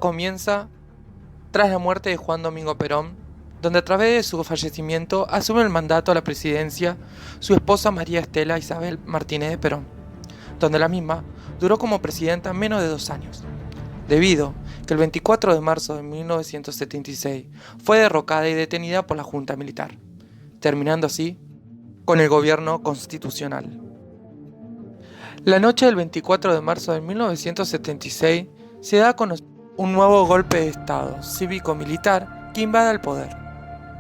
comienza tras la muerte de Juan Domingo Perón, donde a través de su fallecimiento asume el mandato a la presidencia su esposa María Estela Isabel Martínez de Perón, donde la misma duró como presidenta menos de 2 años, debido que el 24 de marzo de 1976 fue derrocada y detenida por la Junta Militar, terminando así con el gobierno constitucional. La noche del 24 de marzo de 1976 se da a conocer un nuevo golpe de Estado cívico-militar que invade el poder,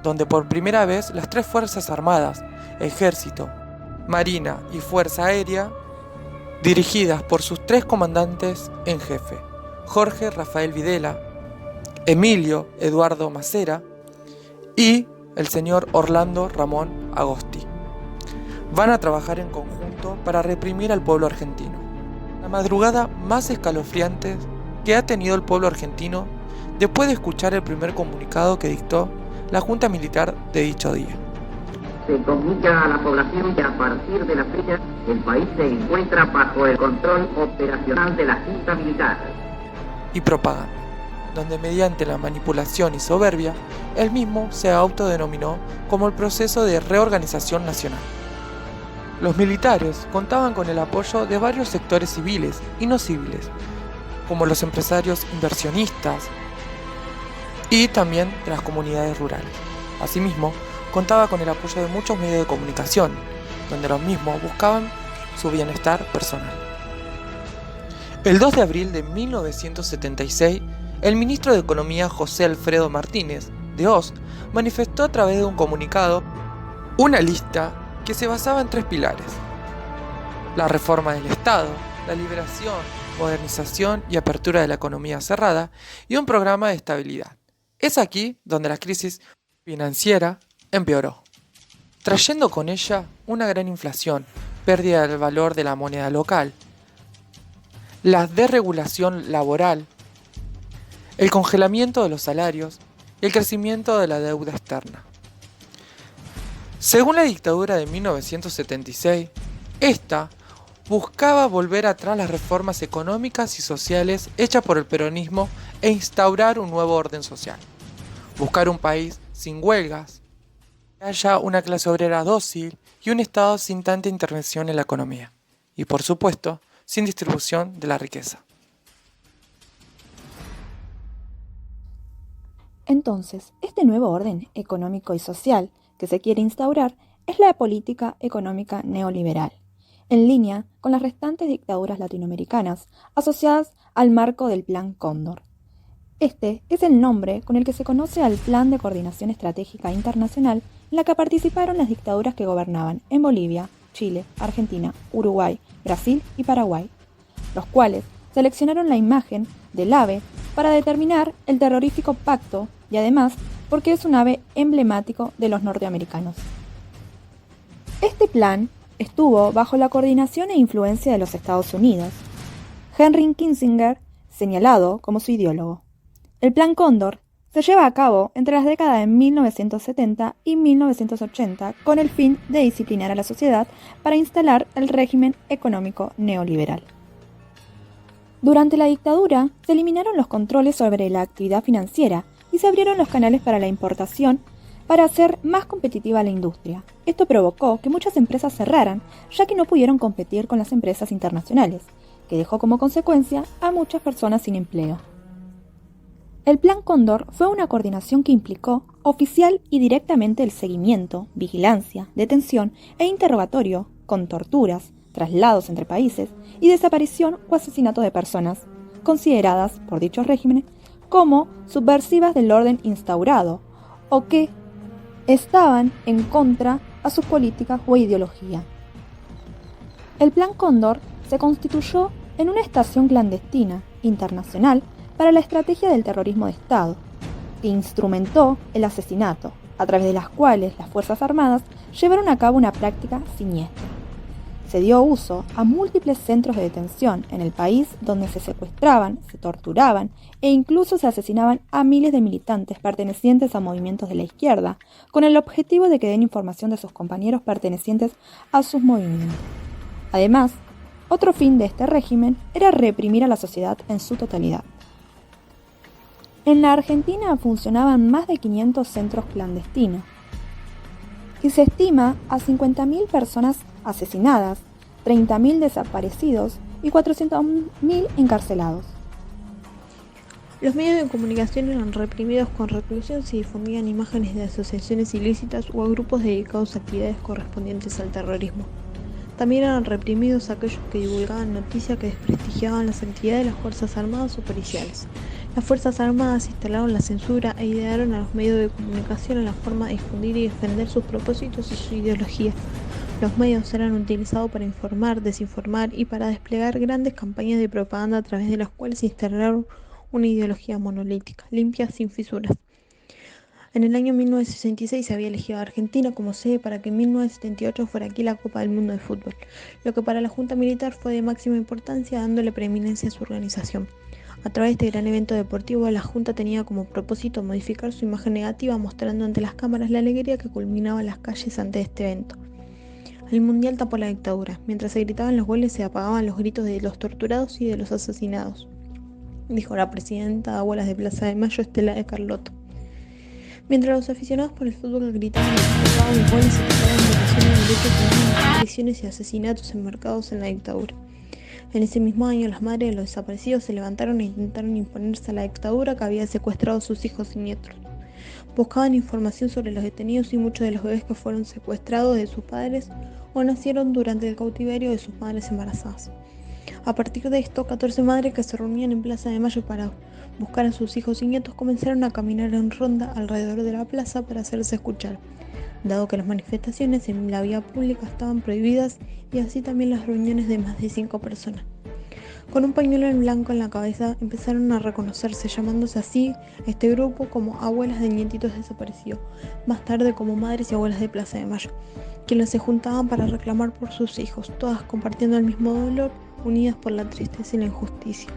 donde por primera vez las 3 Fuerzas Armadas, Ejército, Marina y Fuerza Aérea, dirigidas por sus 3 comandantes en jefe, Jorge Rafael Videla, Emilio Eduardo Macera y el señor Orlando Ramón Agosti, van a trabajar en conjunto para reprimir al pueblo argentino. La madrugada más escalofriante que ha tenido el pueblo argentino después de escuchar el primer comunicado que dictó la Junta Militar de dicho día. Se comunica a la población que a partir de la fecha el país se encuentra bajo el control operacional de la Junta Militar. Y propaganda, donde mediante la manipulación y soberbia, él mismo se autodenominó como el proceso de reorganización nacional. Los militares contaban con el apoyo de varios sectores civiles y no civiles, como los empresarios inversionistas y también de las comunidades rurales. Asimismo, contaba con el apoyo de muchos medios de comunicación, donde los mismos buscaban su bienestar personal. El 2 de abril de 1976, el ministro de Economía José Alfredo Martínez de Hoz manifestó a través de un comunicado una lista que se basaba en 3 pilares: la reforma del Estado, la liberación, modernización y apertura de la economía cerrada y un programa de estabilidad. Es aquí donde la crisis financiera empeoró, trayendo con ella una gran inflación, pérdida del valor de la moneda local, la desregulación laboral, el congelamiento de los salarios y el crecimiento de la deuda externa. Según la dictadura de 1976, esta buscaba volver atrás las reformas económicas y sociales hechas por el peronismo e instaurar un nuevo orden social. Buscar un país sin huelgas, que haya una clase obrera dócil y un Estado sin tanta intervención en la economía. Y por supuesto, sin distribución de la riqueza. Entonces, este nuevo orden económico y social que se quiere instaurar es la política económica neoliberal, en línea con las restantes dictaduras latinoamericanas asociadas al marco del Plan Cóndor. Este es el nombre con el que se conoce al Plan de Coordinación Estratégica Internacional en la que participaron las dictaduras que gobernaban en Bolivia, Chile, Argentina, Uruguay, Brasil y Paraguay, los cuales seleccionaron la imagen del ave para determinar el terrorífico pacto y además porque es un ave emblemático de los norteamericanos. Este plan estuvo bajo la coordinación e influencia de los Estados Unidos. Henry Kissinger, señalado como su ideólogo. El Plan Cóndor se lleva a cabo entre las décadas de 1970 y 1980 con el fin de disciplinar a la sociedad para instalar el régimen económico neoliberal. Durante la dictadura se eliminaron los controles sobre la actividad financiera y se abrieron los canales para la importación para hacer más competitiva la industria. Esto provocó que muchas empresas cerraran, ya que no pudieron competir con las empresas internacionales, que dejó como consecuencia a muchas personas sin empleo. El Plan Cóndor fue una coordinación que implicó oficial y directamente el seguimiento, vigilancia, detención e interrogatorio, con torturas, traslados entre países y desaparición o asesinato de personas, consideradas por dichos regímenes como subversivas del orden instaurado o que estaban en contra a sus políticas o ideología. El Plan Cóndor se constituyó en una estación clandestina internacional para la estrategia del terrorismo de Estado, que instrumentó el asesinato, a través de las cuales las Fuerzas Armadas llevaron a cabo una práctica siniestra. Se dio uso a múltiples centros de detención en el país donde se secuestraban, se torturaban e incluso se asesinaban a miles de militantes pertenecientes a movimientos de la izquierda, con el objetivo de que den información de sus compañeros pertenecientes a sus movimientos. Además, otro fin de este régimen era reprimir a la sociedad en su totalidad. En la Argentina funcionaban más de 500 centros clandestinos y se estima a 50.000 personas asesinadas, 30.000 desaparecidos y 400.000 encarcelados. Los medios de comunicación eran reprimidos con reclusión si difundían imágenes de asociaciones ilícitas o a grupos dedicados a actividades correspondientes al terrorismo. También eran reprimidos aquellos que divulgaban noticias que desprestigiaban las actividades de las Fuerzas Armadas o policiales. Las Fuerzas Armadas instalaron la censura e idearon a los medios de comunicación en la forma de difundir y defender sus propósitos y su ideología. Los medios eran utilizados para informar, desinformar y para desplegar grandes campañas de propaganda a través de las cuales instalaron una ideología monolítica, limpia, sin fisuras. En el año 1966 se había elegido a Argentina como sede para que en 1978 fuera aquí la Copa del Mundo de Fútbol, lo que para la Junta Militar fue de máxima importancia, dándole preeminencia a su organización. A través de este gran evento deportivo, la Junta tenía como propósito modificar su imagen negativa, mostrando ante las cámaras la alegría que culminaba en las calles ante este evento. El Mundial tapó la dictadura. Mientras se gritaban los goles, se apagaban los gritos de los torturados y de los asesinados, dijo la presidenta de Abuelas de Plaza de Mayo, Estela de Carlotto. Mientras los aficionados por el fútbol gritaban y festejaban los goles, se quedaban violaciones de derechos humanos, prisiones y asesinatos enmarcados en la dictadura. En ese mismo año, las madres de los desaparecidos se levantaron e intentaron imponerse a la dictadura que había secuestrado a sus hijos y nietos. Buscaban información sobre los detenidos y muchos de los bebés que fueron secuestrados de sus padres o nacieron durante el cautiverio de sus madres embarazadas. A partir de esto, 14 madres que se reunían en Plaza de Mayo para buscar a sus hijos y nietos comenzaron a caminar en ronda alrededor de la plaza para hacerse escuchar, dado que las manifestaciones en la vía pública estaban prohibidas y así también las reuniones de más de 5 personas. Con un pañuelo en blanco en la cabeza empezaron a reconocerse, llamándose así este grupo como Abuelas de Nietitos Desaparecidos, más tarde como Madres y Abuelas de Plaza de Mayo, quienes se juntaban para reclamar por sus hijos, todas compartiendo el mismo dolor, unidas por la tristeza y la injusticia.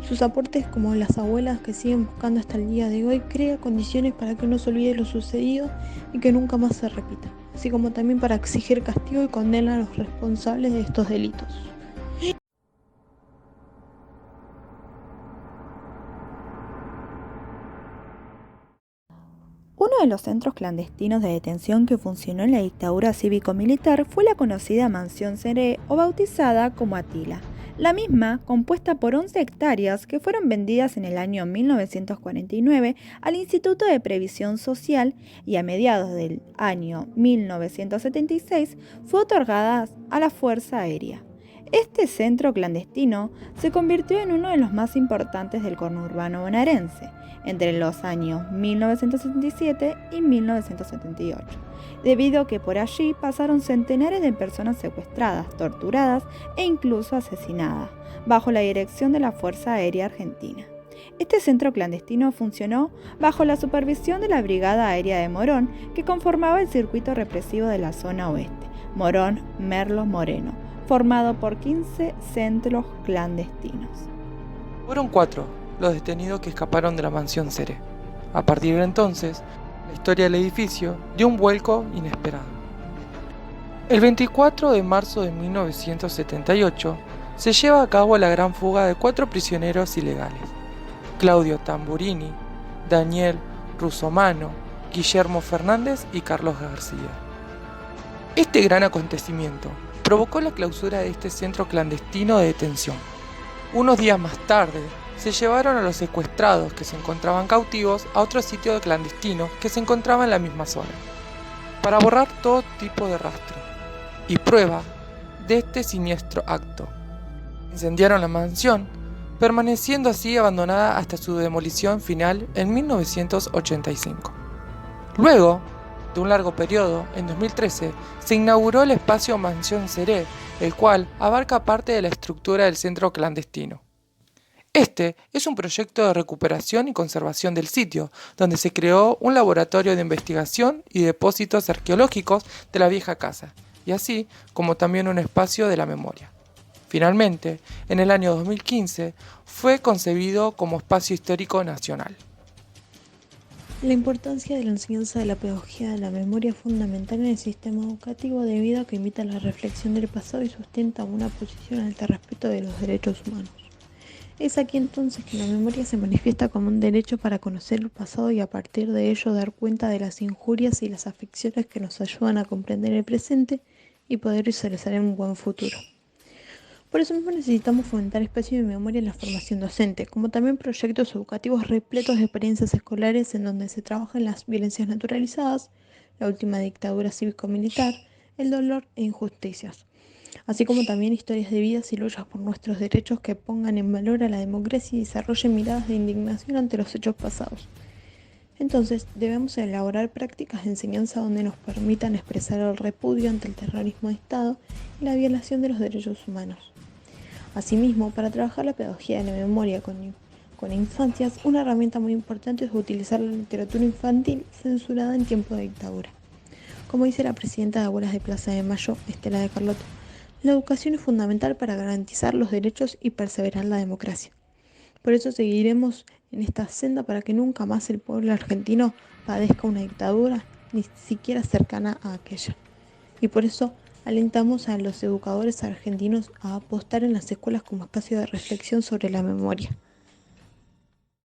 Sus aportes, como las abuelas que siguen buscando hasta el día de hoy, crea condiciones para que no se olvide lo sucedido y que nunca más se repita, así como también para exigir castigo y condena a los responsables de estos delitos. Uno de los centros clandestinos de detención que funcionó en la dictadura cívico-militar fue la conocida Mansión Seré, o bautizada como Atila. La misma, compuesta por 11 hectáreas que fueron vendidas en el año 1949 al Instituto de Previsión Social y a mediados del año 1976 fue otorgada a la Fuerza Aérea. Este centro clandestino se convirtió en uno de los más importantes del conurbano bonaerense entre los años 1977 y 1978, debido a que por allí pasaron centenares de personas secuestradas, torturadas e incluso asesinadas, bajo la dirección de la Fuerza Aérea Argentina. Este centro clandestino funcionó bajo la supervisión de la Brigada Aérea de Morón, que conformaba el circuito represivo de la zona oeste, Morón Merlo Moreno, formado por 15 centros clandestinos. Fueron 4 los detenidos que escaparon de la Mansión Seré. A partir de entonces, la historia del edificio dio un vuelco inesperado. El 24 de marzo de 1978 se lleva a cabo la gran fuga de 4 prisioneros ilegales: Claudio Tamburini, Daniel Russomano, Guillermo Fernández y Carlos García. Este gran acontecimiento provocó la clausura de este centro clandestino de detención. Unos días más tarde, se llevaron a los secuestrados que se encontraban cautivos a otro sitio clandestino que se encontraba en la misma zona, para borrar todo tipo de rastro y prueba de este siniestro acto. Incendiaron la mansión, permaneciendo así abandonada hasta su demolición final en 1985. Luego de un largo periodo, en 2013, se inauguró el espacio Mansión Seré, el cual abarca parte de la estructura del centro clandestino. Este es un proyecto de recuperación y conservación del sitio, donde se creó un laboratorio de investigación y depósitos arqueológicos de la vieja casa, y así como también un espacio de la memoria. Finalmente, en el año 2015, fue concebido como espacio histórico nacional. La importancia de la enseñanza de la pedagogía de la memoria es fundamental en el sistema educativo debido a que invita a la reflexión del pasado y sustenta una posición ante el respeto de los derechos humanos. Es aquí entonces que la memoria se manifiesta como un derecho para conocer el pasado y a partir de ello dar cuenta de las injurias y las afecciones que nos ayudan a comprender el presente y poder visualizar en un buen futuro. Por eso mismo necesitamos fomentar espacios de memoria en la formación docente, como también proyectos educativos repletos de experiencias escolares en donde se trabajan las violencias naturalizadas, la última dictadura cívico-militar, el dolor e injusticias, así como también historias de vidas y luchas por nuestros derechos que pongan en valor a la democracia y desarrollen miradas de indignación ante los hechos pasados. Entonces, debemos elaborar prácticas de enseñanza donde nos permitan expresar el repudio ante el terrorismo de Estado y la violación de los derechos humanos. Asimismo, para trabajar la pedagogía de la memoria con infancias, una herramienta muy importante es utilizar la literatura infantil censurada en tiempo de dictadura. Como dice la presidenta de Abuelas de Plaza de Mayo, Estela de Carlotto, la educación es fundamental para garantizar los derechos y perseverar la democracia. Por eso seguiremos en esta senda para que nunca más el pueblo argentino padezca una dictadura, ni siquiera cercana a aquella. Y por eso alentamos a los educadores argentinos a apostar en las escuelas como espacio de reflexión sobre la memoria.